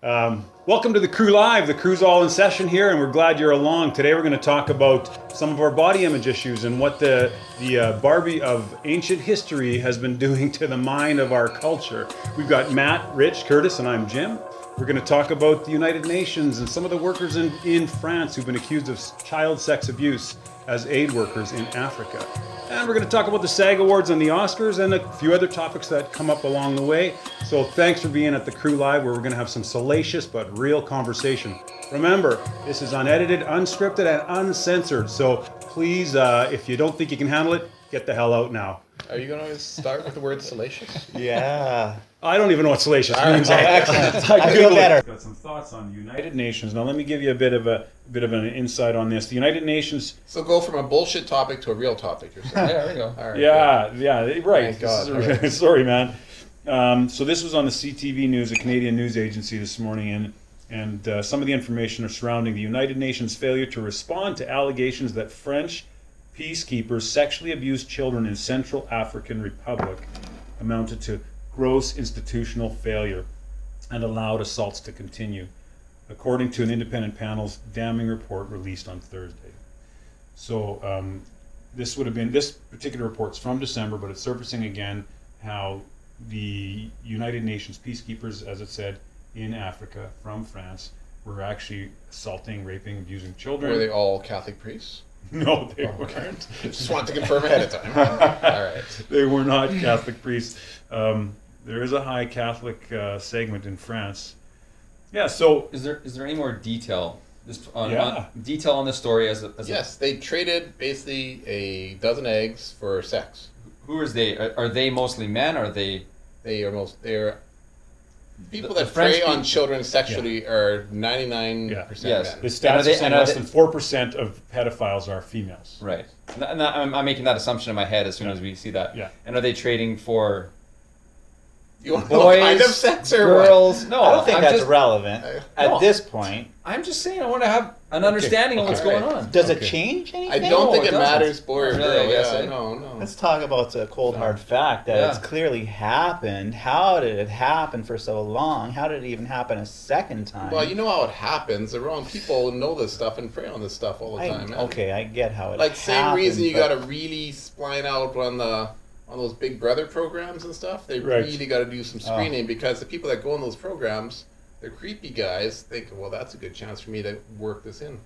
Welcome to the Crew Live. The crew's all in session here, and we're glad you're along. Today we're going to talk about some of our body image issues and what the Barbie of ancient history has been doing to the mind of our culture. We've got Matt, Rich, Curtis, and I'm Jim. We're going to talk about the United Nations and some of the workers in France who've been accused of child sex abuse as aid workers in Africa. And we're going to talk about the SAG Awards and the Oscars and a few other topics that come up along the way. So thanks for being at the Crew Live, where we're going to have some salacious but real conversation. Remember, this is unedited, unscripted, and uncensored. So please, if you don't think you can handle it, get the hell out now. Are you going to start with the word salacious? Yeah. I don't even know what salacious means. Excellent. I feel better. Got some thoughts on the United Nations. Now let me give you a bit of an insight on this. The United Nations. So go from a bullshit topic to a real topic. You're saying? Yeah, there we go. All right, Yeah, right. Thank God. All right. Sorry, man. So this was on the CTV News, a Canadian news agency, this morning, and some of the information are surrounding the United Nations' failure to respond to allegations that French peacekeepers sexually abused children in Central African Republic amounted to gross institutional failure and allowed assaults to continue, according to an independent panel's damning report released on Thursday. So this particular report's from December, but it's surfacing again how the United Nations peacekeepers, as it said, in Africa from France, were actually assaulting, raping, abusing children. Were they all Catholic priests? No, they weren't. Just want to confirm ahead of time. All right. They were not Catholic priests. There is a high Catholic segment in France. Yeah. So Is there any more detail? Yeah. Detail on this story Yes, they traded basically a dozen eggs for sex. Who is they? Are they mostly men? Are they? They're people The that French prey on people- children sexually are 99% Yes. men. the stats are they- saying and are less they- than 4% of pedophiles are females. Right. And I'm making that assumption in my head as soon Yeah. as we see that. Yeah. And are they trading for You want to know what kind of sex or what? girls? No, I don't think I'm that's just, relevant at No. this point. I'm just saying I want to have an understanding of what's Okay. going on. Does Okay. it change I anything? don't No, think it it doesn't. matters, boy or Really, girl. I guess, Yeah, eh? no. Let's talk about the cold hard fact that Yeah. it's clearly happened. How did it happen for so long? How did it even happen a second time? Well, you know how it happens. The wrong people know this stuff and prey on this stuff all the time. Man. Okay, I get how it Like same happened, reason you but- got to really spline out on those Big Brother programs and stuff. They Right. really got to do some screening because the people that go on those programs, they're creepy guys. Think, well, that's a good chance for me to work this in.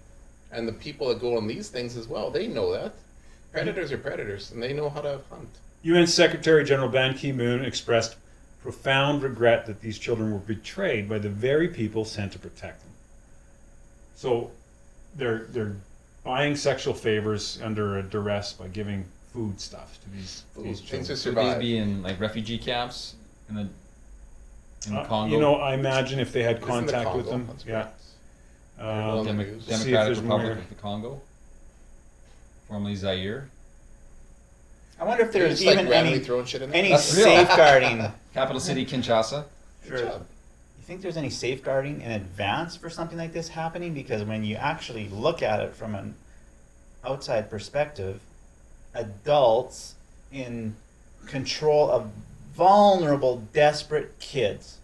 And the people that go on these things as well, they know that. Predators are predators, and they know how to hunt. UN Secretary General Ban Ki-moon expressed profound regret that these children were betrayed by the very people sent to protect them. So they're buying sexual favors under a duress by giving food stuff to these Things children. to Would these survive. be in like refugee camps in the Congo? You know, I imagine if they had It's in the contact with Congo, them, that's yeah. correct. Um, Demo- Demo- See if there's Democratic more Republic here. of the Congo, formerly Zaire. I wonder if They're there's just like even randomly any throwing shit in there. any That's real. safeguarding. Capital city Kinshasa. Good job. You think there's any safeguarding in advance for something like this happening? Because when you actually look at it from an outside perspective, adults in control of vulnerable, desperate kids,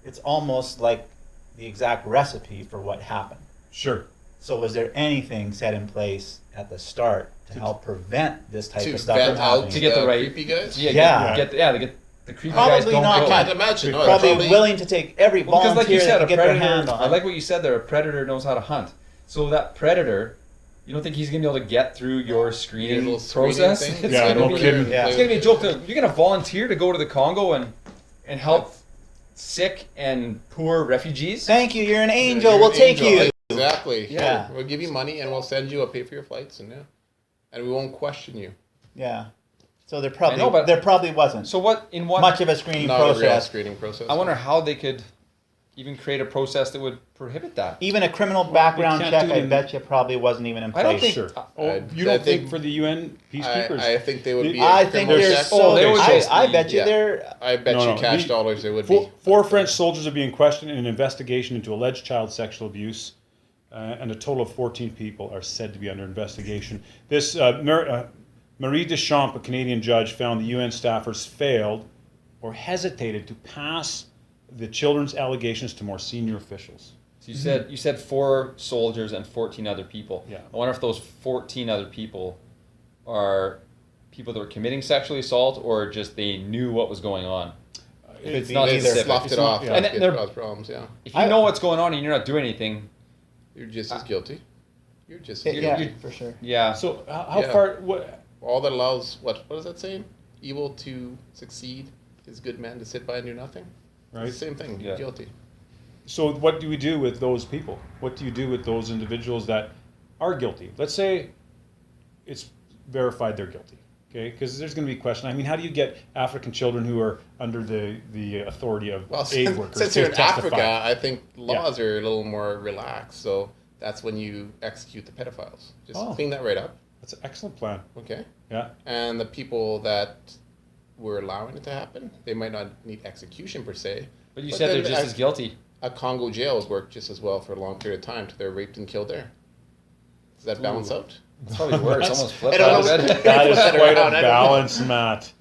it's almost like the exact recipe for what happened. Sure. So was there anything set in place at the start to help prevent this type To of stuff from vet out happening? To get the right- creepy guys. Yeah. They get the creepy guys Probably don't not. go. I can't imagine. No, Probably willing to take every Well, because like volunteer you said, that a can get their predator. hand on. I like what you said there. A predator knows how to hunt. So that predator, you don't think he's gonna be able to get through your screening little screening process? thing? It's Yeah, gonna no be, kidding. Yeah. It's gonna be a joke. You're gonna volunteer to go to the Congo and help sick and poor refugees. Thank you. You're an angel. You're We'll an take angel. you. Exactly. Yeah. We'll give you money and we'll send you. I'll pay for your flights and we won't question you. Yeah. So there I know, but- probably wasn't So what much of a screening Not a real process. screening process. I wonder how they could even create a process that would prohibit that. Even a criminal background can't check, do it I in- bet you probably wasn't even in I don't place. think. Sure. Oh, you I don't think think- for the UN peacekeepers? I think they would be. I a think criminal there's check. so. they would just I be- bet you yeah. there. I bet No, you no, cash we- dollars they would Four, be. four French soldiers are being questioned in an investigation into alleged child sexual abuse, and a total of 14 people are said to be under investigation. This Marie Deschamps, a Canadian judge, found the UN staffers failed or hesitated to pass the children's allegations to more senior officials. So you said 4 soldiers and 14 other people. Yeah. I wonder if those 14 other people are people that were committing sexual assault or just they knew what was going on. If it's not They specific. sloughed It's it not- off yeah. and And it they're- caused problems. Yeah, If you know what's going on and you're not doing anything, you're just as guilty. You're just as Yeah, guilty. for sure. yeah. So how Yeah. far? What? All that allows what is that saying? Evil to succeed is good men to sit by and do nothing. Right. It's the same thing. You're Yeah. guilty. So what do we do with those people? What do you do with those individuals that are guilty? Let's say it's verified they're guilty. Okay, because there's going to be a question. I mean, how do you get African children who are under the authority of Well, aid workers since to you're in testify? Africa, I think laws are a little more relaxed. So that's when you execute the pedophiles. Just Oh. clean that right up. That's an excellent plan. Okay. Yeah. And the people that were allowing it to happen, they might not need execution per se. But you But said they're then just as guilty. A Congo jail has worked just as well for a long period of time till they're raped and killed there. Does that balance out? It's probably worse. That's- Almost flip I don't side know. of it. That is Flip that quite a around, I don't know. balance, Matt.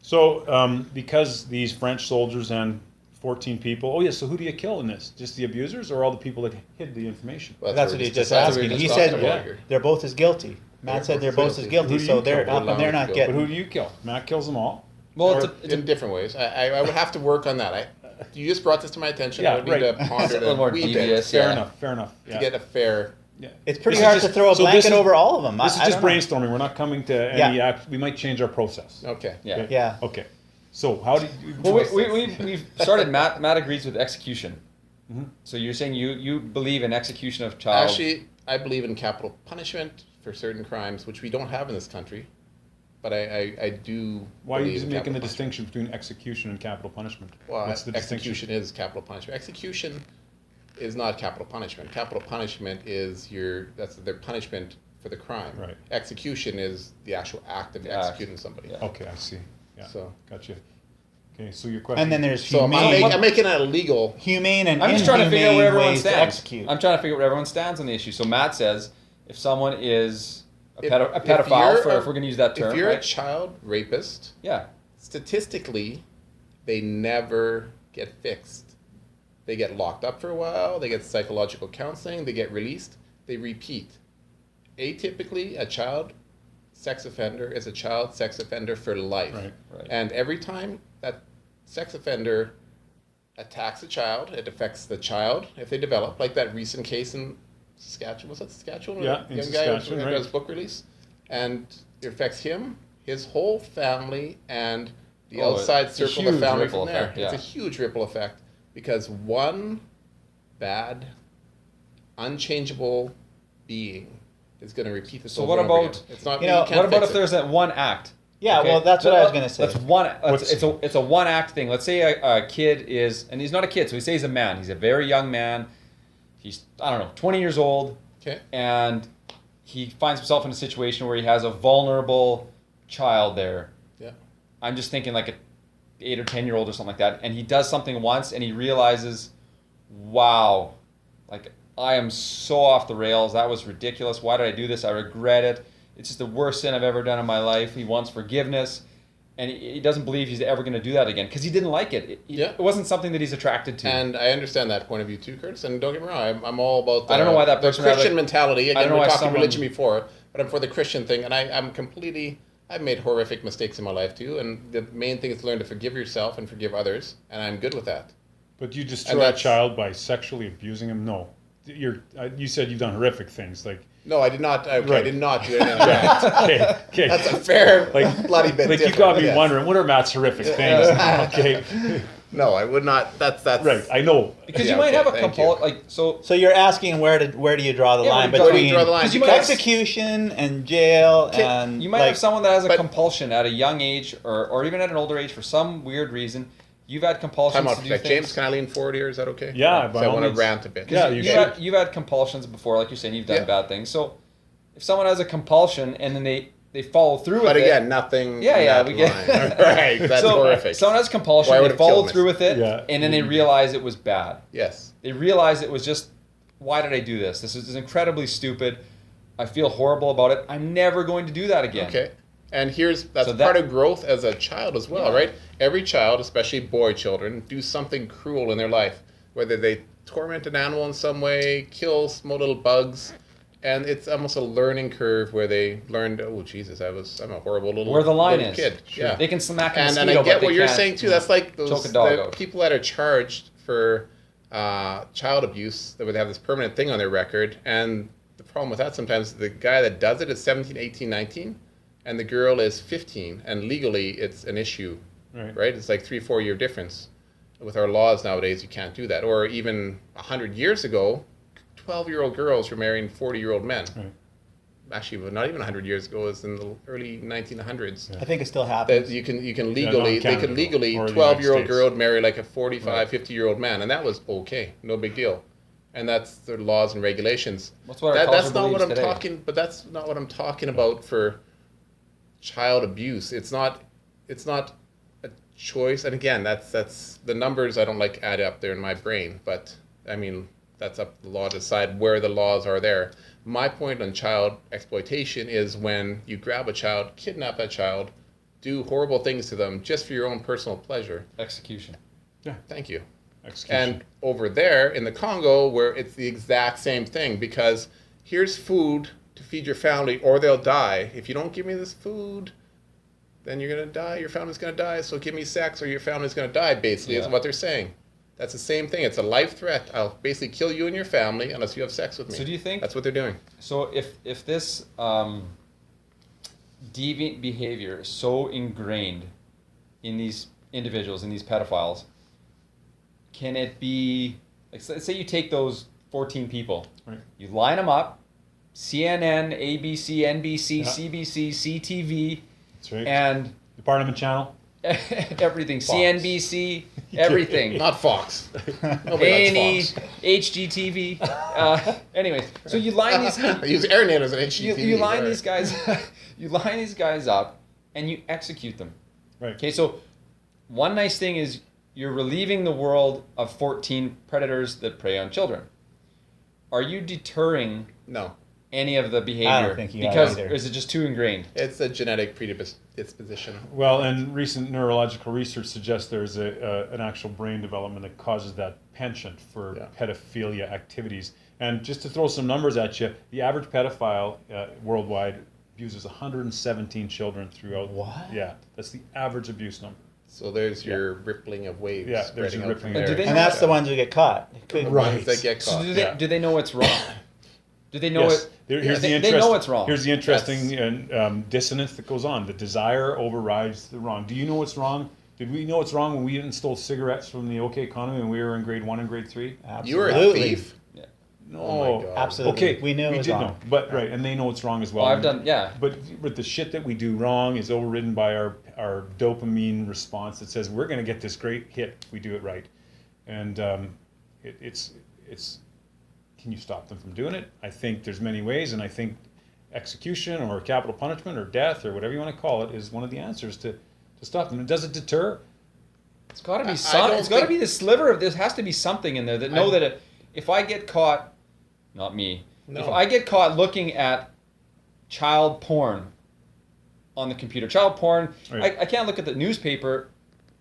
So, because these French soldiers and 14 people, oh yeah, so who do you kill in this? Just the abusers or all the people that hid the information? Well, That's what what we he's just that's what we asking. just He talked said about here. they're both as guilty. Matt They're said they're both both as guilty. guilty, Who do so you they're kill? up and they're not But But who getting. do you kill? Matt kills them all? Well, Or in different ways. I would have to work on that. You just brought this to my attention. Yeah, I would need right. to ponder It's a it little more a wee bit devious. Fair Yeah. enough, fair enough. to Yeah. get a fair. Yeah. It's pretty This is hard just- to throw a so this blanket is- over all of them. This is I just don't know. brainstorming. We're not coming to any Yeah. act. We might change our process. Okay. Yeah. Yeah. Okay. So how do you? well, we've started. Matt agrees with execution. So you're saying you believe in execution of child. Actually, I believe in capital punishment for certain crimes, which we don't have in this country. But I do. Why are you believe in making the capital punishment. distinction between execution and capital punishment? Well, What's the distinction? execution is capital punishment. Execution is not capital punishment. Capital punishment is that's their punishment for the crime. Right. Execution is the actual act of The act. executing somebody. Yeah. Okay, I see. Yeah. So- Gotcha. Okay, so your question. And then there's So humane, I'm making it illegal. humane and I'm just trying to figure out where inhumane everyone ways to stands. execute. I'm trying to figure out where everyone stands on the issue. So Matt says if someone is a If- pedophile, if you're if we're going to use that term, If you're a right? child rapist, Yeah. statistically, they never get fixed. They get locked up for a while, they get psychological counseling, they get released, they repeat. Atypically, a child sex offender is a child sex offender for life. Right. Right. And every time that sex offender attacks a child, it affects the child if they develop, like that recent case in Saskatchewan. Was that Saskatchewan? Yeah, in Young guy Saskatchewan, who right. got his book release. And it affects him, his whole family, and the Oh, outside it's a circle of huge family ripple from there. effect, yeah. It's a huge ripple effect because one bad, unchangeable being is going to repeat this So over what and over about- again. It's not, you know, can't What about fix if it. there's that one act? Yeah, well, that's what I was gonna say. That's one. What's- It's a one act thing. Let's say a kid is, and he's not a kid, so we say he's a man. He's a very young man. He's 20 years old, Okay. and he finds himself in a situation where he has a vulnerable child there. Yeah. I'm just thinking like a 8 or 10-year-old or something like that, and he does something once, and he realizes, wow, like I am so off the rails. That was ridiculous. Why did I do this? I regret it. It's just the worst sin I've ever done in my life. He wants forgiveness, and he doesn't believe he's ever going to do that again because he didn't like it. Yeah. It wasn't something that he's attracted to. And I understand that point of view too, Curtis. And don't get me wrong, I'm all about the, I don't know why that the person had Christian a- mentality. I don't Again, know we're why talking someone- religion before, but I'm for the Christian thing. And I've made horrific mistakes in my life too. And the main thing is to learn to forgive yourself and forgive others. And I'm good with that. But you destroy And a that's- child by sexually abusing him? No. You said you've done horrific things. Like, No, I did not. Okay, I Right. did not do anything like that. okay, okay. That's a fair, Like- bloody bit Like you different, got me yes. wondering, what are Matt's horrific things? Okay, No, I would not. That's right. I know. because Yeah, you might okay, have a thank compul you. like so. So you're asking where do you draw the Yeah, line where do you between draw the line? 'cause you might have- execution and jail and You might like, have someone that has a but- compulsion at a young age or even at an older age for some weird reason. You've had compulsions Time out to for do a sec. James, things. can I lean forward here? Is that okay? Yeah, So by I all want to means. rant a bit. Yeah, you should. You've had compulsions before, like you're saying, you've done Yeah. bad things. So if someone has a compulsion and then they follow through with But it. again, nothing. Yeah, in yeah, that we get- line. Right. That's so horrific. someone has compulsion, Why would they it follow kill through me? with it, Yeah. and then they realize it was bad. Yes. They realize it was just, why did I do this? This is incredibly stupid. I feel horrible about it. I'm never going to do that again. Okay. And that's So that- part of growth as a child as well, Yeah. right? Every child, especially boy children, do something cruel in their life, whether they torment an animal in some way, kill small little bugs, and it's almost a learning curve where they learned, oh Jesus, I'm a horrible little Where the line little is. kid. Yeah, They can smack a and mosquito, I but get they what you're can't, saying too. That's like choke those a dog the out. people that are charged for child abuse that would have this permanent thing on their record, and the problem with that sometimes the guy that does it is 17, 18, 19, and the girl is 15, and legally it's an issue, right? It's like 3-4 year difference. With our laws nowadays, you can't do that. Or even 100 years ago, 12-year-old girls were marrying 40-year-old men. Right. Actually, not even 100 years ago. It was in the early 1900s. I think it still That happens. you can not in legally, they Canada, could legally, or the United 12-year-old States. girl would marry like a 45, Right. 50-year-old man, and that was okay, no big deal. And that's the laws and regulations. That's what our That's culture not what I'm believes today. talking. But that's not what I'm talking about for child abuse. It's not a choice. And again, that's the numbers I don't like add up there in my brain. But I mean, that's up to the law to decide where the laws are there. My point on child exploitation is when you grab a child, kidnap that child, do horrible things to them just for your own personal pleasure. Execution. Thank you. Execution. And over there in the Congo, where it's the exact same thing, because here's food to feed your family or they'll die. If you don't give me this food, then you're going to die. Your family's going to die. So give me sex or your family's going to die, basically, is what they're saying. That's the same thing. It's a life threat. I'll basically kill you and your family unless you have sex with me. So do you think That's what they're doing. So if this deviant behavior is so ingrained in these individuals, in these pedophiles, can it be, like, let's say you take those 14 people, Right. you line them up, CNN, ABC, NBC, Yeah. CBC, CTV, That's right. and The Parliament Channel. everything, Fox. CNBC, everything. Not Fox. Nobody A&E, likes Fox. HGTV. Anyways, so you line these I use Airnet as an HGTV. you line right. these guys you line these guys up and you execute them. Right. Okay, so one nice thing is you're relieving the world of 14 predators that prey on children. Are you deterring No. any of the behavior? I don't think you are because either. or is it just too ingrained? It's a genetic predisposition. Well, and recent neurological research suggests there's an actual brain development that causes that penchant for pedophilia activities. And just to throw some numbers at you, the average pedophile worldwide abuses 117 children throughout. What? Yeah, that's the average abuse number. So there's your rippling of waves. Yeah, there's spreading your out rippling from of there. waves. And that's the ones who get caught. The Right. ones that get So caught. do they know it's wrong? Do they know Yes. it? Here's they, the they know it's wrong. Here's the interesting dissonance that goes on. The desire overrides the wrong. Do you know what's wrong? Did we know what's wrong when we didn't stole cigarettes from the OK economy when we were in grade 1 and grade 3? You were a Absolutely. thief. No. Oh my God. Absolutely. Okay, We knew it was did wrong. know, but right, and they know it's wrong as well. Well, I've done, yeah. But the shit that we do wrong is overridden by our dopamine response that says we're going to get this great hit if we do it right, and it's. Can you stop them from doing it? I think there's many ways, and I think execution or capital punishment or death or whatever you want to call it is one of the answers to stop them. And does it deter? It's got to be I some. don't It's got to think- be the sliver of this. Has to be something in there that know that if I get caught, not me. No. If I get caught looking at child porn on the computer, child porn, Right. I can't look at the newspaper.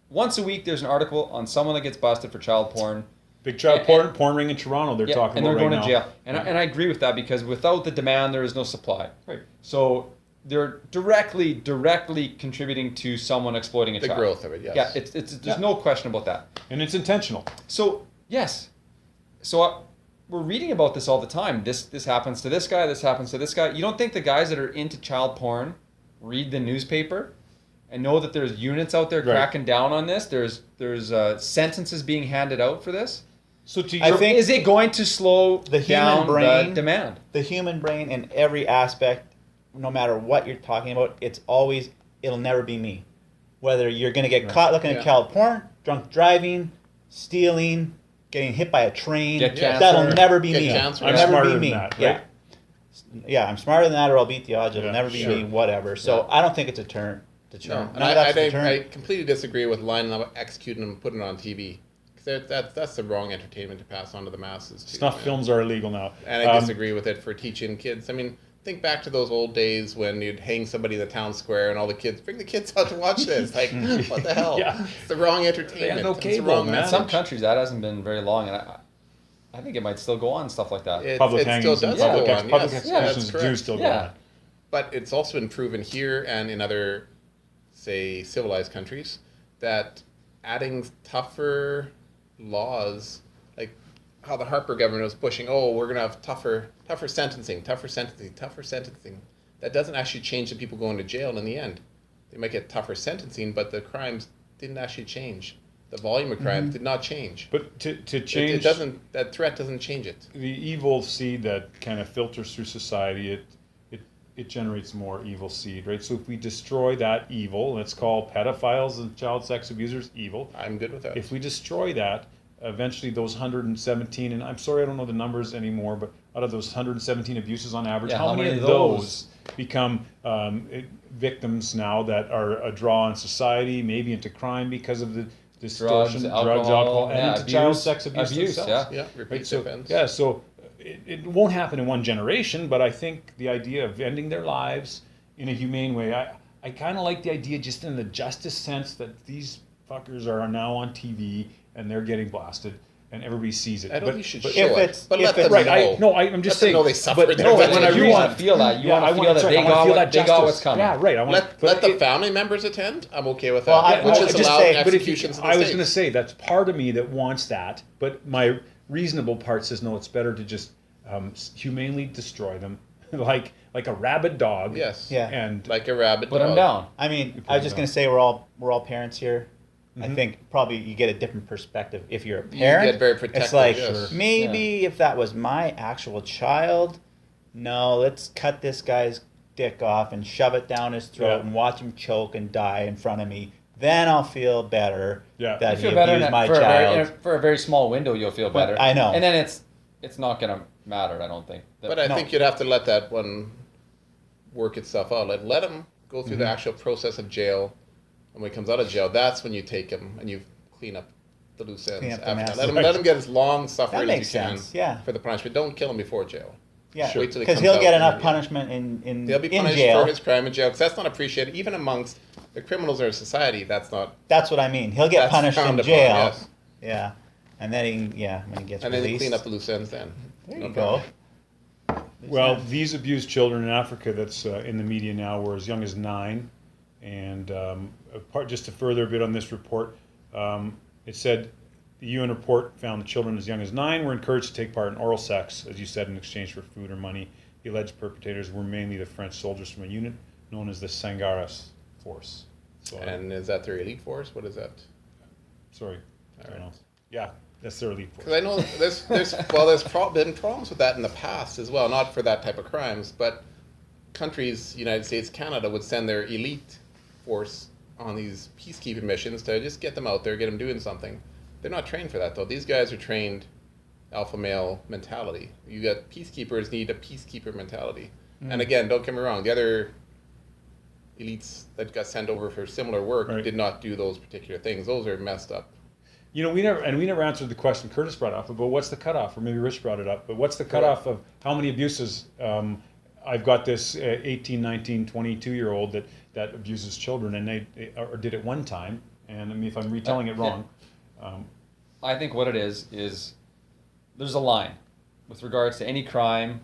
Once a week, there's an article on someone that gets busted for child porn. Big child porn ring in Toronto. They're talking and about they're going right to now. jail. And I agree with that because without the demand, there is no supply. Right. So they're directly contributing to someone exploiting a The child. growth of it, yes. Yeah, there's no question about that. And it's intentional. So yes, so we're reading about this all the time. This happens to this guy. This happens to this guy. You don't think the guys that are into child porn read the newspaper and know that there's units out there Right. cracking down on this? There's sentences being handed out for this. I So to your think- Is it going to slow The human down the brain- demand? The human brain in every aspect, no matter what you're talking about, it'll never be me. Whether you're going to get caught looking Yeah. at child porn, drunk driving, stealing, getting hit by a train, Get cancer. that'll never be Get me. cancer. I'm Never smarter be than me. that, Yeah. right? Yeah, I'm smarter than that or I'll beat the odds. It'll Yeah, never be sure. me, whatever. So I don't think it's a deterrent. No, None and of that's a I deterrent. completely disagree with lining up, executing them, and putting it on TV. Because that's the wrong entertainment to pass on to the masses. Too, Snuff man. films are illegal now. And I disagree with it for teaching kids. I mean, think back to those old days when you'd hang somebody in the town square and all the kids, bring the kids out to watch this. Like, what the hell? Yeah. It's the wrong entertainment. no It's the cable, wrong man. In message. some countries, that hasn't been very long, and I think it might still go on, stuff like that. Public It still hangings does and go on. public Yes, executions that's do correct. still go Yeah. on. But it's also been proven here and in other, say, civilized countries that adding tougher laws, like how the Harper government was pushing, oh, we're going to have tougher sentencing. That doesn't actually change the people going to jail in the end. They might get tougher sentencing, but the crimes didn't actually change. The volume of crimes did not change. But to change It doesn't. That threat doesn't change it. the evil seed that kind of filters through society, it generates more evil seed, right? So if we destroy that evil, let's call pedophiles and child sex abusers evil. I'm good with that. If we destroy that, eventually those 117, and I'm sorry I don't know the numbers anymore, but out of those 117 abuses on average, Yeah, how many of those become victims now that are a draw on society, maybe into crime because of the distortion, drugs, alcohol, and yeah, into child abuse, sex abuse themselves. yeah. yeah, repeat Right, so, offense. yeah, so it won't happen in one generation, but I think the idea of ending their lives in a humane way, I kind of like the idea just in the justice sense that these fuckers are now on TV and they're getting blasted and everybody sees it. I don't think you should but- show if it, it's- but if let them it's- Right, know. I'm just Let them saying. know they suffered but their no, vengeance. when I you read want to feel that. You want to feel that they got what's coming. Yeah, right. Let the family members attend. I'm okay with that. Well, I- which well, is just allowed say- in But if you, executions in the I was States. going to say that's part of me that wants that, but my reasonable part says no. It's better to just humanely destroy them, like a rabid dog. Yes. Yeah. And Like a rabbit. Put them dog. down. I mean, put I was it just down. gonna say we're all parents here. I think probably you get a different perspective if you're a parent. get very protective, It's like yes. maybe if that was my actual child, no, let's cut this guy's dick off and shove it down his throat Yeah. and watch him choke and die in front of me. Then I'll feel better Yeah. that You he feel better abused my for a, child. for a very small window. You'll feel But better. I know. And then it's not gonna matter. I don't think. But I No. think you'd have to let that one work itself out. Let him go through the actual process of jail, and when he comes out of jail, that's when you take him and you clean up the loose ends. Clean up the After mess. that. Let him get as long That suffering makes as you can sense. Yeah, for the punishment. Don't kill him before jail. yeah, Wait till he because comes he'll out get and- enough yeah. punishment in He'll be in punished jail. for his crime in jail because that's not appreciated even amongst the criminals in our society. That's not. That's what I mean. He'll get That's punished in frowned upon, jail. yes. Yeah, and then when he gets And then they released, clean up the loose ends. Then there No you problem. go. well, these abused children in Africa that's in the media now were as young as 9, and just to further a bit on this report, it said the UN report found that children as young as 9 were encouraged to take part in oral sex, as you said, in exchange for food or money. The alleged perpetrators were mainly the French soldiers from a unit known as the Sangaras Force. So, And is that their elite force? What is that? sorry, I don't All know. right. Yeah, that's their elite force. Because I know there's been problems with that in the past as well, not for that type of crimes, but countries, United States, Canada, would send their elite force on these peacekeeping missions to just get them out there, get them doing something. They're not trained for that though. These guys are trained alpha male mentality. You got peacekeepers need a peacekeeper mentality. And again, don't get me wrong, the other elites that got sent over for similar work Right. did not do those particular things. Those are messed up. You know, we never answered the question Curtis brought up about what's the cutoff, or maybe Rich brought it up, but what's the cutoff of how many abuses? I've got this 18, 19, 22-year-old that abuses children, and they or did it one time, and I mean, if I'm retelling it wrong, I think what it is there's a line with regards to any crime,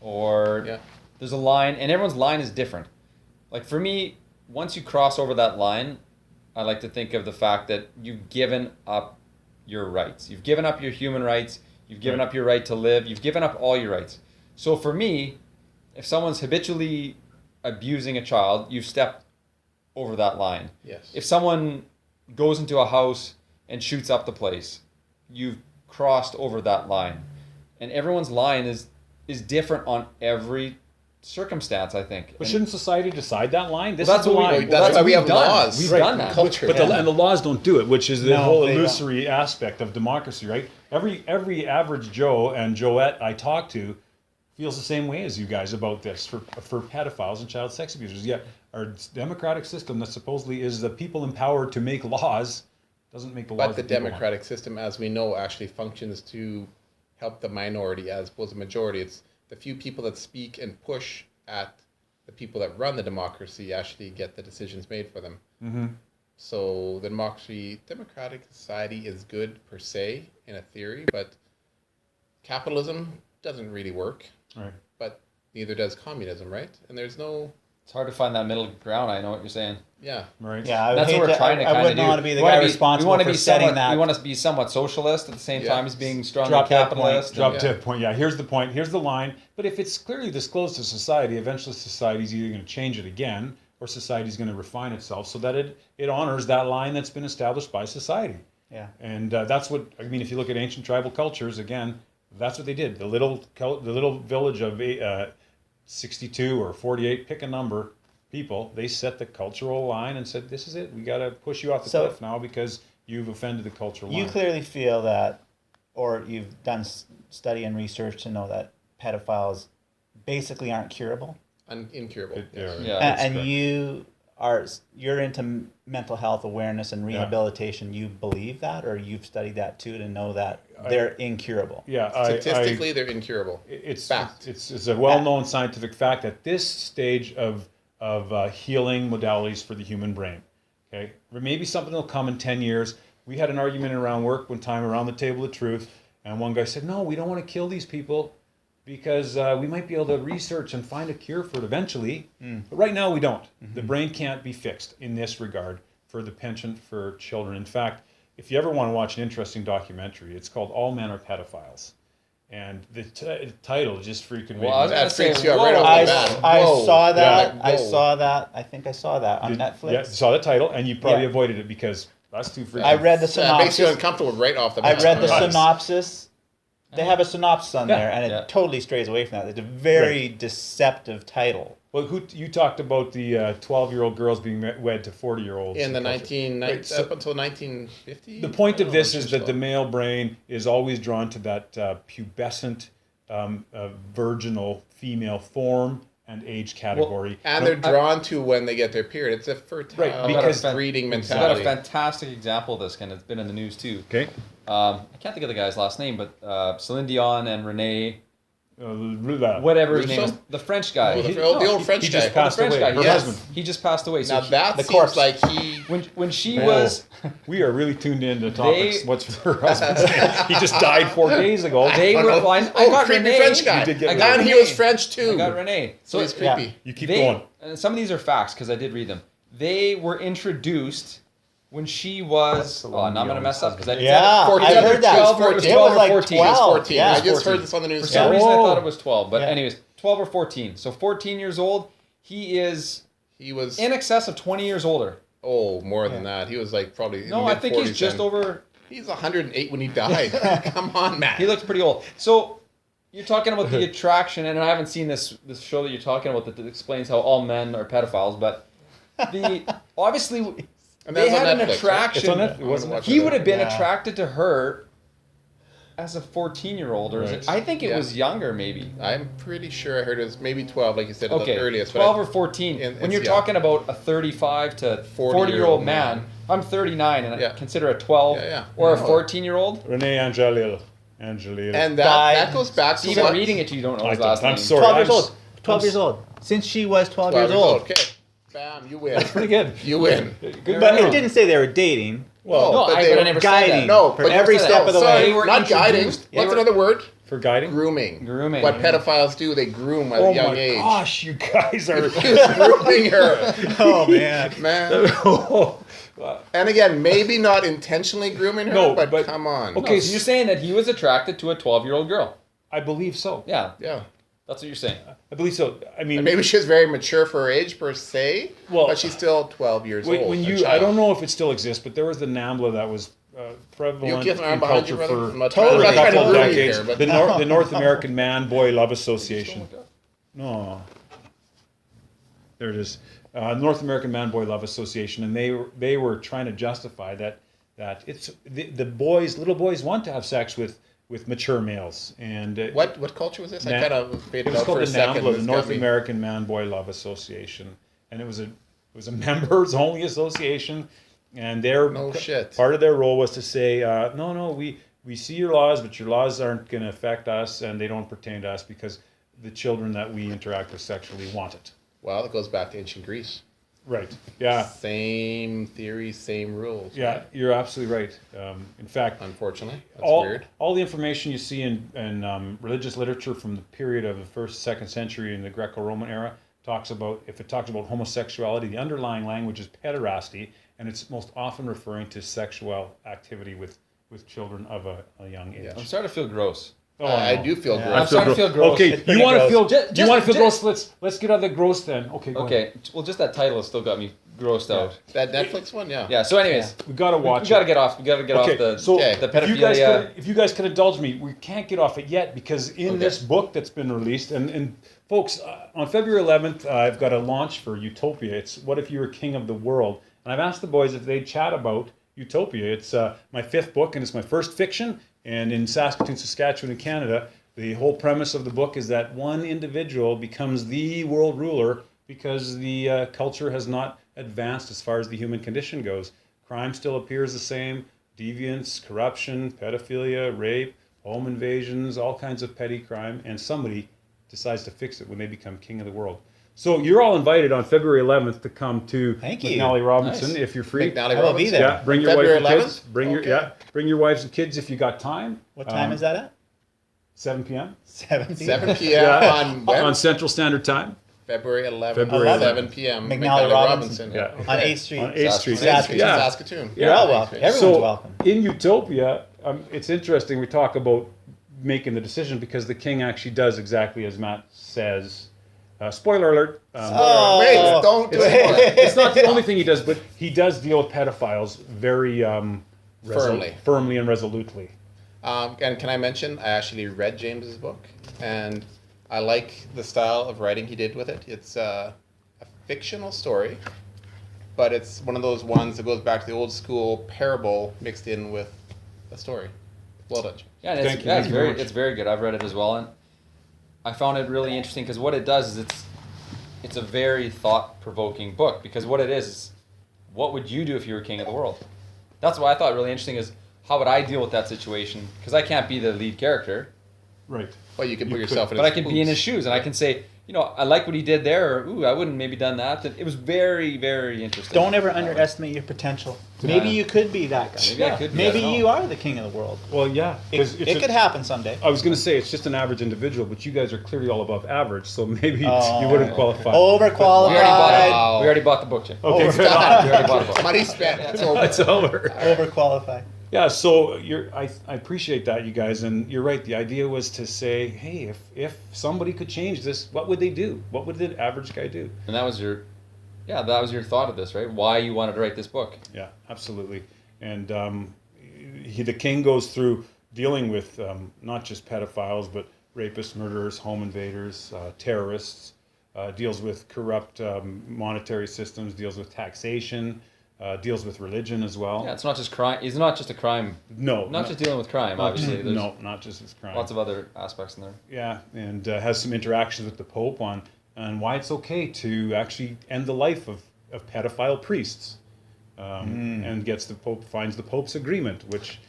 or Yeah. there's a line, and everyone's line is different. Like for me, once you cross over that line, I like to think of the fact that you've given up your rights. You've given up your human rights. You've given up your right to live. You've given up all your rights. So for me, if someone's habitually abusing a child, you've stepped over that line. Yes. If someone goes into a house and shoots up the place, you've crossed over that line. And everyone's line is different on every circumstance, I think. but And- shouldn't society decide that line? This Well, is the what line. That's why we we've have done. laws. We've Right. done that. Culture. But and the laws don't do it, which is the No, whole they don't. illusory aspect of democracy, right? Every average Joe and Joette I talk to feels the same way as you guys about this for pedophiles and child sex abusers. Yet our democratic system that supposedly is the people empowered to make laws doesn't make the laws. But the that people want. democratic system, as we know, actually functions to help the minority as opposed to the majority. It's the few people that speak and push at the people that run the democracy actually get the decisions made for them. Mm-hmm. So the democratic society is good per se in a theory, but capitalism doesn't really work. Right. But neither does communism, right? And there's no, It's hard to find that middle ground. I know what you're saying. yeah. Right. Yeah, I would That's hate what we're to- trying to I kind of wouldn't do. want to be the We wanna guy responsible we wanna for be setting somewhat, that. We want to be somewhat socialist at the same Yeah. time as being strongly Drop that point. capitalist. Drop Yeah. to that point. Yeah, here's the point. Here's the line. But if it's clearly disclosed to society, eventually society's either going to change it again or society's going to refine itself so that it honors that line that's been established by society. Yeah. And that's what I mean. If you look at ancient tribal cultures, again, that's what they did. The little village of 62 or 48, pick a number, people. They set the cultural line and said, "This is it. We got to push you off the cliff now because you've offended the cultural line." You clearly feel that, or you've done study and research to know that pedophiles basically aren't curable. Incurable. They're- Yeah. that's And correct. you're into mental health awareness and rehabilitation. You believe that, or you've studied that too to know that they're incurable. Yeah, Statistically, they're incurable. it's Fact. it's a well-known scientific fact at this stage of healing modalities for the human brain. Okay, maybe something will come in 10 years. We had an argument around work one time around the table of truth, and one guy said, "No, we don't want to kill these people because we might be able to research and find a cure for it eventually. But right now we don't. The brain can't be fixed in this regard for the penchant for children. In fact, if you ever want to watch an interesting documentary, it's called All Men Are Pedophiles. And the title just freaking made Well, I was me gonna That freaks say, you out right whoa. off I, the bat. I Whoa. saw that. Yeah, I whoa. saw that. I think I saw that on Netflix. Yeah, saw the title, and you probably Yeah. avoided it because that's too freaking. I read the It makes you synopsis. uncomfortable right off the I bat. read the Right. synopsis. They have a synopsis on Yeah. there, and it Yeah. totally strays away from that. It's a very deceptive title. Well, you talked about the 12-year-old girls being wed to 40-year-olds In the Right, 1990s, so up until 1950. the point I of don't this know, is or that so. the male brain is always drawn to that pubescent, virginal female form and age category. And they're drawn to when they get their period. It's a fertile Right, because- breeding I've got a mentality. fantastic example of this, Ken. It's been in the news too. Okay. I can't think of the guy's last name, but Celine Dion and Renee, Whatever whatever his name Russo? is, the French guy. Oh, the old French he guy. just passed the French away. guy. Her yes. husband. He just passed away. So Now that the seems corpse. like he. when she Oh, was we are really tuned in to topics. What's her husband's name? He just died 4 days ago. they Oh, were no. fine. I Oh, got creepy Renee. French guy. You did get I got And he Renee. was French too. I got Renee. So he's creepy. You keep They, going. and some of these are facts because I did read them. They were introduced when she was. Oh, now I'm gonna mess up because I Yeah, said 14. I heard that. 12 or- it was It 12 was or like 14. 12. He's 14. Yeah. I just 14. heard this on the news. For some today. reason, I Oh. thought it was 12, but Yeah. anyways, 12 or 14. So 14 years old. He is He was in excess of 20 years older. more than that. He was like probably in No, the I think he's mid-40s just then. over. He's 108 when he died. Come on, man. He looks pretty old. So you're talking about the attraction, and I haven't seen this show that you're talking about that explains how all men are pedophiles, but the obviously And they that's on had an Netflix, right? attraction. It's on Netflix. It wasn't He would have been Yeah. attracted to her as a 14-year-old, or is it, Right. I think it Yeah. was younger, maybe. I'm pretty sure I heard it was maybe 12, like you said, Okay, the earliest. but 12 or 14. And- When you're yeah. talking about a 35 to 40-year-old man, I'm 39 and I Yeah. consider a 12 Yeah, yeah. or a No. 14-year-old. Renee Angelil. Angelil. And Died. that goes back to Even what? reading it, you don't know I his don't- last I'm name. sorry. 12 years I'm old. s- 12 I'm years old. Since she was 12 years 12 old. Okay. Bam, you win. Pretty good. You win. Good But move. it didn't say they were dating. Well, No, but but they I were never said guiding. that. No, for but every never said step that. of the Sorry, way. they were not guiding. introduced. They What's were- another word? For guiding. Grooming. Grooming. What pedophiles do, they groom at Oh a young my age. gosh, you guys are. He was grooming her, Oh man. man. And again, maybe not intentionally grooming her, No, but, but- come on. okay. No, so you're saying that he was attracted to a 12-year-old girl. I believe so. Yeah, Yeah. that's what you're saying. I believe so. I mean, And maybe she's very mature for her age per se, Well, but she's still 12 years old. when a you, I child. don't know if it still exists, but there was the NAMBLA that was prevalent You keep an arm in behind you, culture brother. for I'm not for trying- a I'm not trying couple to of ruin you decades. here, but- The North American Man-Boy Love Association. No, there it is. North American Man-Boy Love Association, and they were trying to justify that it's the boys, little boys, want to have sex with mature males, and What culture was this? I Na- kind of it faded was out called for a the second. NAMBLA, the This North got me. American Man-Boy Love Association, and it was a members-only association, and their No shit. part of their role was to say, no, we see your laws, but your laws aren't going to affect us, and they don't pertain to us because the children that we interact with sexually want it. Well, it goes back to ancient Greece. Right. Yeah. Same theory, same rules. Yeah, right? you're absolutely right. In fact, Unfortunately, that's weird. all the information you see in religious literature from the period of the first, second century in the Greco-Roman era talks about, if it talks about homosexuality, the underlying language is pederasty, and it's most often referring to sexual activity with children of a young age. Yeah. I'm starting to feel gross. Oh, I no. do feel Yeah. gross. I'm starting to feel gross. Okay, It's you pretty want to gross. feel? Just- Do you want to feel just- gross? Let's get out of the gross then. Okay, go ahead. Okay, well, just that title has still got me grossed out. That Netflix one, yeah. Yeah. So, anyways, We gotta watch. we gotta it. get off. We gotta get Okay, off the so Okay. the if pedophilia. you guys could indulge me, we can't get off it yet because in Okay. this book that's been released, and folks, on February 11th, I've got a launch for YouTopia. It's What If You Were King of the World? And I've asked the boys if they'd chat about YouTopia. It's my 5th book, and it's my first fiction. And in Saskatoon, Saskatchewan, in Canada, the whole premise of the book is that one individual becomes the world ruler because the culture has not advanced as far as the human condition goes. Crime still appears the same, deviance, corruption, pedophilia, rape, home invasions, all kinds of petty crime, and somebody decides to fix it when they become king of the world. So you're all invited on February 11th to come to Thank you. McNally Robinson Nice. if you're free. McNally I will be Robinson. there. Yeah, bring your February wife and kids. 11th? Bring Okay. bring your wives and kids if you got time. What time is that at? 7 p.m. 7 7 p.m. Yeah. on when? on Central Standard Time. February 11th, February 7 p.m. McNally Robinson. Yeah. On 8th Street. On 8th Street. Saskatoon. Yeah. Saskatoon. You're all welcome. Everyone's So welcome. in Utopia, it's interesting. We talk about making the decision because the king actually does exactly as Matt says. Spoiler alert. Oh. Wait, don't do it. It's not the only thing he does, but he does deal with pedophiles very firmly and resolutely. And can I mention, I actually read James's book, and I like the style of writing he did with it. It's a fictional story, but it's one of those ones that goes back to the old school parable mixed in with a story. Well done, James. Yeah, and Thank you. Thank you very much. it's very good. I've read it as well, and I found it really interesting because what it does is it's a very thought-provoking book because what it is what would you do if you were king of the world? That's what I thought really interesting is how would I deal with that situation because I can't be the lead character, Right. Well, you can put You yourself in but I his can be in his boots. shoes and I can say, you know, I like what he did there, or ooh, I wouldn't maybe done that. It was very, very interesting. Don't ever underestimate your potential. Maybe you could be that guy. Maybe I could be, Maybe I don't know. you are the king of the world. Well, yeah. 'cause it's It could happen someday. I was going to say it's just an average individual, but you guys are clearly all above average, so maybe Oh. you wouldn't qualify. Overqualified. Wow. We already bought the book, Jim. Okay, Over- good. We already bought the book. Money spent. It's over. It's over. Overqualified. Yeah, so I appreciate that, you guys, and you're right. The idea was to say, hey, if somebody could change this, what would they do? What would the average guy do? And that was your thought of this, right? Why you wanted to write this book? Yeah, absolutely. And the king goes through dealing with not just pedophiles, but rapists, murderers, home invaders, terrorists. Deals with corrupt monetary systems. Deals with taxation. Deals with religion as well. Yeah, it's not just crime. It's not just a crime. No, Not just dealing with crime. Obviously, there's no, not just as crime. lots of other aspects in there. Yeah, and has some interactions with the Pope on why it's okay to actually end the life of pedophile priests, and finds the Pope's agreement, which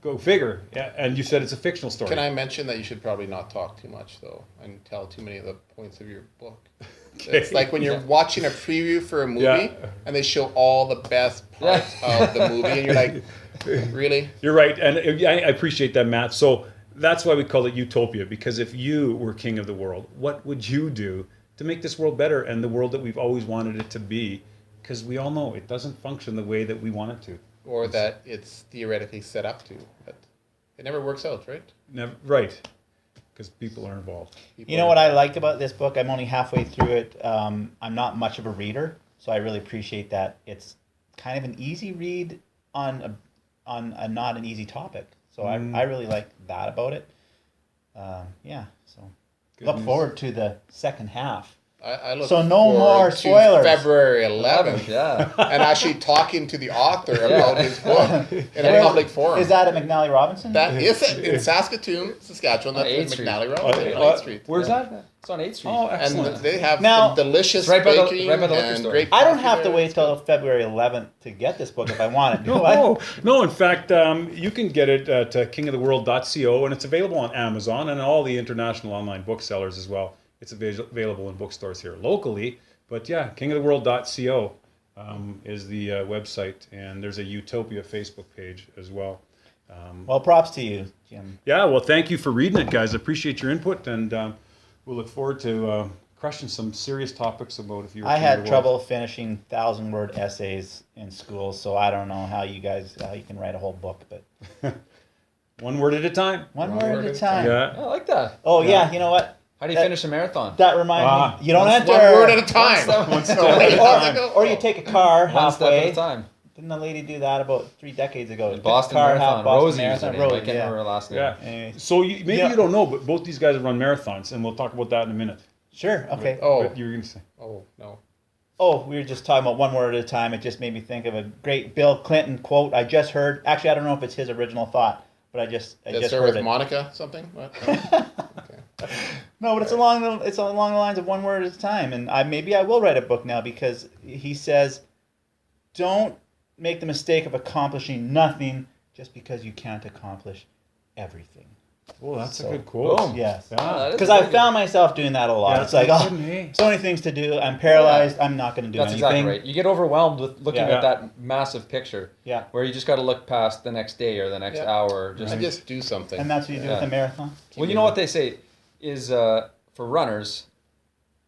go figure. Yeah, and you said it's a fictional story. Can I mention that you should probably not talk too much, though, and tell too many of the points of your book? It's like when you're watching a preview for a movie, Yeah. and they show all the best parts of the movie, and you're like, really? You're right, and I appreciate that, Matt. So that's why we call it Utopia, because if you were king of the world, what would you do to make this world better and the world that we've always wanted it to be? Because we all know it doesn't function the way that we want it to. Or that it's theoretically set up to, but it never works out, right? Never, right, because people are involved. People You know are- what I like about this book? I'm only halfway through it. I'm not much of a reader, so I really appreciate that. It's kind of an easy read on a not an easy topic. So I really like that about it. Yeah, so Good look news. forward to the second half. I look So no forward more to spoilers. February 11th. Yeah. And actually talking to the author about his book in a public forum. Is that at McNally Robinson? That is it in Saskatoon, Saskatchewan. On That's 8th in Street. McNally Robinson on 8th Street. Where's that? It's on 8th Street. Oh, And excellent. they have Now- some delicious It's right by the- baking right by the liquor and store. great I don't coffee have to there. wait till February 11th to get this book if I want it, do I? No. In fact, you can get it at kingoftheworld.co, and it's available on Amazon and all the international online booksellers as well. It's available in bookstores here locally. But yeah, kingoftheworld.co is the website, and there's a YouTopia Facebook page as well. Well, props to you, Jim. Yeah, well, thank you for reading it, guys. I appreciate your input, and we'll look forward to crushing some serious topics about if you. I had trouble finishing 1,000-word essays in school, so I don't know how you can write a whole book, but One word at a time. one word at a time. Yeah. I like that. Oh yeah, you know what? How do you finish a marathon? That reminds me. You don't One enter. word at a time. or you take a car One step halfway. at a time. Didn't a lady do that about 3 decades ago? Took a Boston car Marathon. half Boston Rosie was her Marathon. name. I Road, can't remember her last name. Yeah. Anyway. So maybe Yeah. you don't know, but both these guys have run marathons, and we'll talk about that in a minute. Sure. Okay. Oh, What you were going to say? oh no. Oh, we were just talking about one word at a time. It just made me think of a great Bill Clinton quote I just heard. Actually, I don't know if it's his original thought, but I just Did it start heard with it. Monica something? What? Okay. No, but it's along the lines of one word at a time, and maybe I will write a book now because he says, don't make the mistake of accomplishing nothing just because you can't accomplish everything. Oh, that's So, a good quote. boom. Yes. Yeah. that is Because very I found myself doing that a lot. Yeah, it's like, no oh, kidding, hey. so many things to do. I'm paralyzed. I'm not going to do That's anything. exactly right. You get overwhelmed with looking Yeah. at that massive picture Yeah. where you just got to look past the next day or the next Yeah. hour. I just do something. And that's what you do Yeah. with a marathon. Well, you know what they say is for runners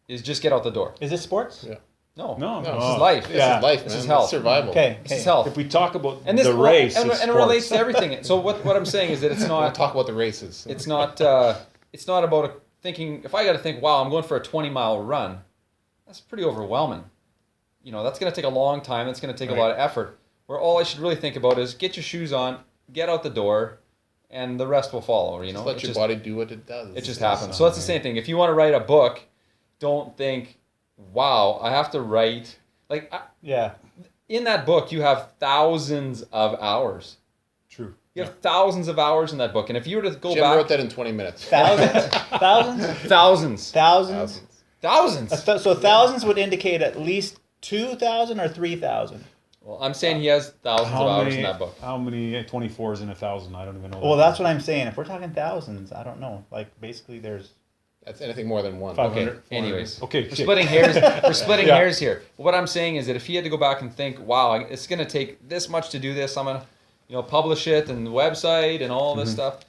is just get out the door. Is this sports? Yeah. No, No, this no. is life. This Yeah. is life, This man. is health. It's survival. Okay. This is health. If we talk about And this the race, and, it's and it relates to sports. everything. So what I'm saying is that it's We'll not talk about the races. it's not about thinking. If I got to think, wow, I'm going for a 20-mile run, that's pretty overwhelming. You know, that's going to take a long time. That's going to take a lot of effort. Where all I should really think about is get your shoes on, get out the door, and the rest will follow. You know, Just let your body do what it does. it just happens. So that's the same thing. If you want to write a book, don't think, wow, I have to write. Like, Yeah. in that book, you have thousands of hours. True. You have thousands of hours in that book. And if you were to go Jim back... wrote that in 20 minutes. Thousands? Thousands? Thousands. Thousands? Thousands. So thousands would indicate at least 2,000 or 3,000. Well, I'm saying he has thousands of hours in that book. How many 24s in 1,000? I don't even know. Well, that's what I'm saying. If we're talking thousands, I don't know. Like, basically, there's... That's anything more than one. 500, Okay, anyways. Okay, We're splitting hairs. We're splitting Yeah. hairs here. What I'm saying is that if he had to go back and think, wow, it's going to take this much to do this, I'm going to, publish it and the website and all this stuff.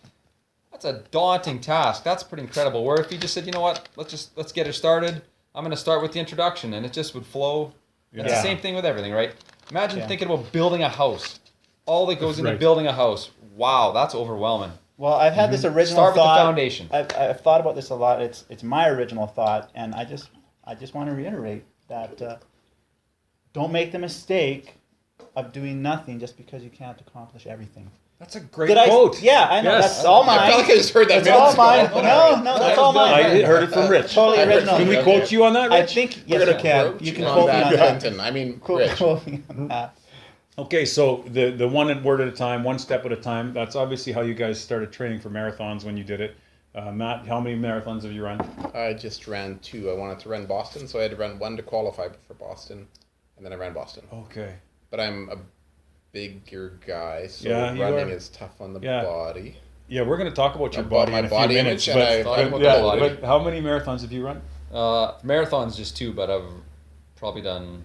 That's a daunting task. That's pretty incredible. Where if he just said, you know what, let's get it started. I'm going to start with the introduction, and it just would flow. It's Yeah. the same thing with everything, right? Imagine Yeah. thinking about building a house. All that goes into Right. building a house. Wow, that's overwhelming. Well, I've had this original Start with the thought. foundation. I've thought about this a lot. It's my original thought, and I just want to reiterate that don't make the mistake of doing nothing just because you can't accomplish everything. That's a great Did quote. Yeah, I know. Yes. That's all I felt mine. like I just heard that That's all minutes ago. mine. No, that's all I mine. heard it from Rich. Totally original. Can we quote you on that, I Rich? think We're yes, you gonna can. quote You can on quote me that, on that. Clinton. I mean, Quote Rich. me on that. Okay, so the one word at a time, one step at a time. That's obviously how you guys started training for marathons when you did it. Matt, how many marathons have you run? I just ran 2. I wanted to run Boston, so I had to run 1 to qualify for Boston, and then I ran Boston. Okay. But I'm a bigger guy, so Yeah, you running are. is tough on the Yeah. body. Yeah, we're going to talk about your About body my in a few body minutes. image, and But, I'm yeah, loaded. but how many marathons have you run? Marathons just 2, but I've probably done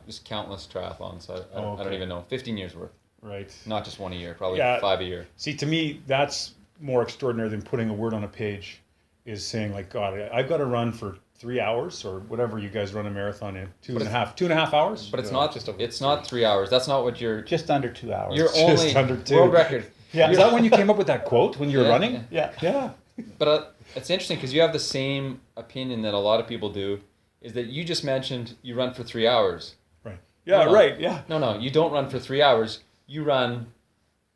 just countless triathlons. I don't Okay. even know. 15 years worth, Right. not just 1 a year. Probably Yeah. 5 a year. See, to me, that's more extraordinary than putting a word on a page. Is saying like, God, I've got to run for 3 hours or whatever you guys run a marathon in. 2.5 hours. But it's No, not. just over It's not 3 hours. That's not what you're. Just under 2 hours. You're only under 2. world record. Yeah. Is that when you came up with that quote when you were Yeah. running? Yeah. Yeah. But it's interesting because you have the same opinion that a lot of people do. Is that you just mentioned you run for 3 hours? Right. Yeah. No. Right. Yeah. No, you don't run for 3 hours. You run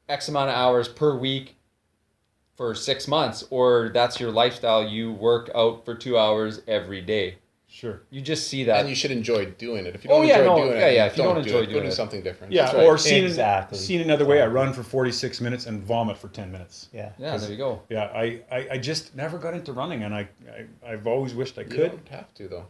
X amount of hours per week for 6 months, or that's your lifestyle. You work out for 2 hours every day. Sure. You just see that. And you should enjoy doing it. If you Oh, don't yeah, enjoy no, doing yeah, it, yeah, if you don't do enjoy it. Go doing do it. something different. Yeah, That's right. or seen Exactly. seen another way. I run for 46 minutes and vomit for 10 minutes. Yeah. Yeah, there you go. Yeah, I just never got into running, and I've always wished I You could. don't have to though.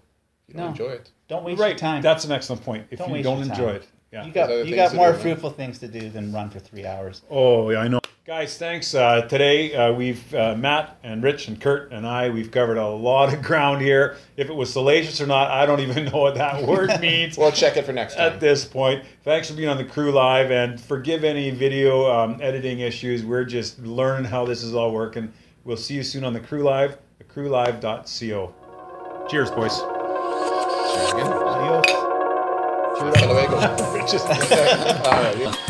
You No. don't enjoy it. Don't waste your Right, time. that's an excellent point. If Don't you waste don't your enjoy time. it, yeah. You There's other got things to more do, man. fruitful things to do than run for 3 hours. Oh, yeah, I know. Guys, thanks. Today we've Matt and Rich and Kurt and we've covered a lot of ground here. If it was salacious or not, I don't even know what that word means. We'll check it for next time. At this point, thanks for being on the Crew Live, and forgive any video editing issues. We're just learning how this is all working. We'll see you soon on the Crew Live, thecrewlive.co. Cheers, boys. Cheers again. Adios. Hasta luego. Just- All right.